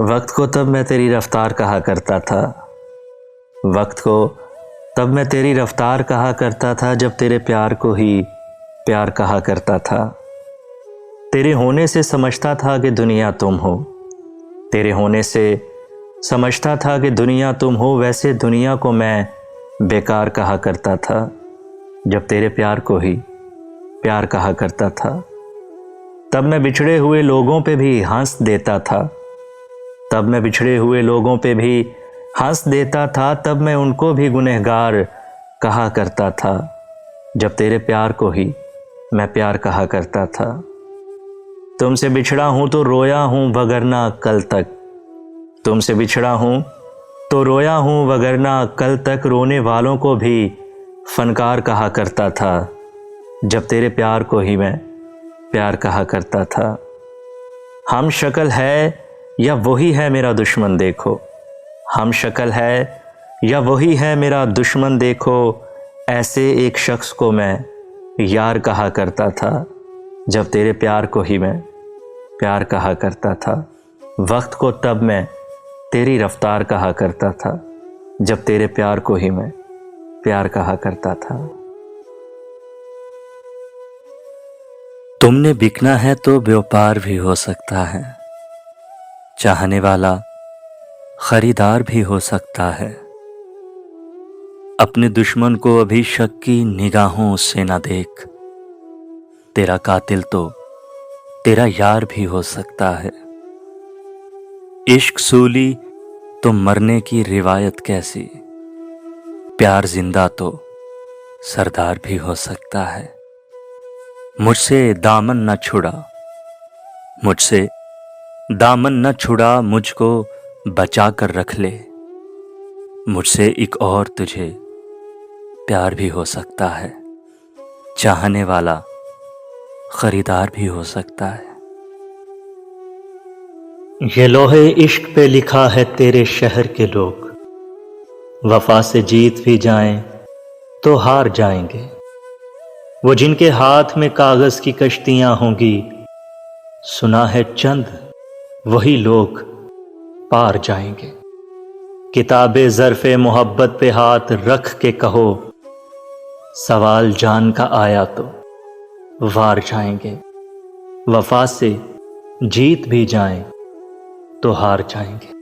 वक्त को तब मैं तेरी रफ्तार कहा करता था। वक्त को तब मैं तेरी रफ्तार कहा करता था, जब तेरे प्यार को ही प्यार कहा करता था। तेरे होने से समझता था कि दुनिया तुम हो। तेरे होने से समझता था कि दुनिया तुम हो। वैसे दुनिया को मैं बेकार कहा करता था, जब तेरे प्यार को ही प्यार कहा करता था। तब मैं बिछड़े हुए लोगों पे भी हंस देता था। तब मैं बिछड़े हुए लोगों पे भी हंस देता था। तब मैं उनको भी गुनहगार कहा करता था, जब तेरे प्यार को ही मैं प्यार कहा करता था। तुमसे बिछड़ा हूं तो रोया हूं वगरना कल तक। तुमसे बिछड़ा हूं तो रोया हूं वगरना कल तक। रोने वालों को भी फनकार कहा करता था, जब तेरे प्यार को ही मैं प्यार कहा करता था। हम शक्ल है या वही है मेरा दुश्मन देखो। हम शक्ल है या वही है मेरा दुश्मन देखो। ऐसे एक शख्स को मैं यार कहा करता था, जब तेरे प्यार को ही मैं प्यार कहा करता था। वक्त को तब मैं तेरी रफ्तार कहा करता था, जब तेरे प्यार को ही मैं प्यार कहा करता था। तुमने बिकना है तो व्यापार भी हो सकता है। चाहने वाला खरीदार भी हो सकता है। अपने दुश्मन को अभी शक की निगाहों से ना देख। तेरा कातिल तो तेरा यार भी हो सकता है। इश्क सूली तो मरने की रिवायत कैसी। प्यार जिंदा तो सरदार भी हो सकता है। मुझसे दामन न छुड़ा, मुझसे दामन न छुड़ा। मुझको बचा कर रख ले। मुझसे एक और तुझे प्यार भी हो सकता है। चाहने वाला खरीदार भी हो सकता है। ये लोहे इश्क पे लिखा है तेरे शहर के लोग। वफा से जीत भी जाएं तो हार जाएंगे। वो जिनके हाथ में कागज की कश्तियां होंगी, सुना है चंद वही लोग पार जाएंगे। किताबे ज़र्फ़े मोहब्बत पे हाथ रख के कहो, सवाल जान का आया तो वार जाएंगे। वफा से जीत भी जाएं तो हार जाएंगे।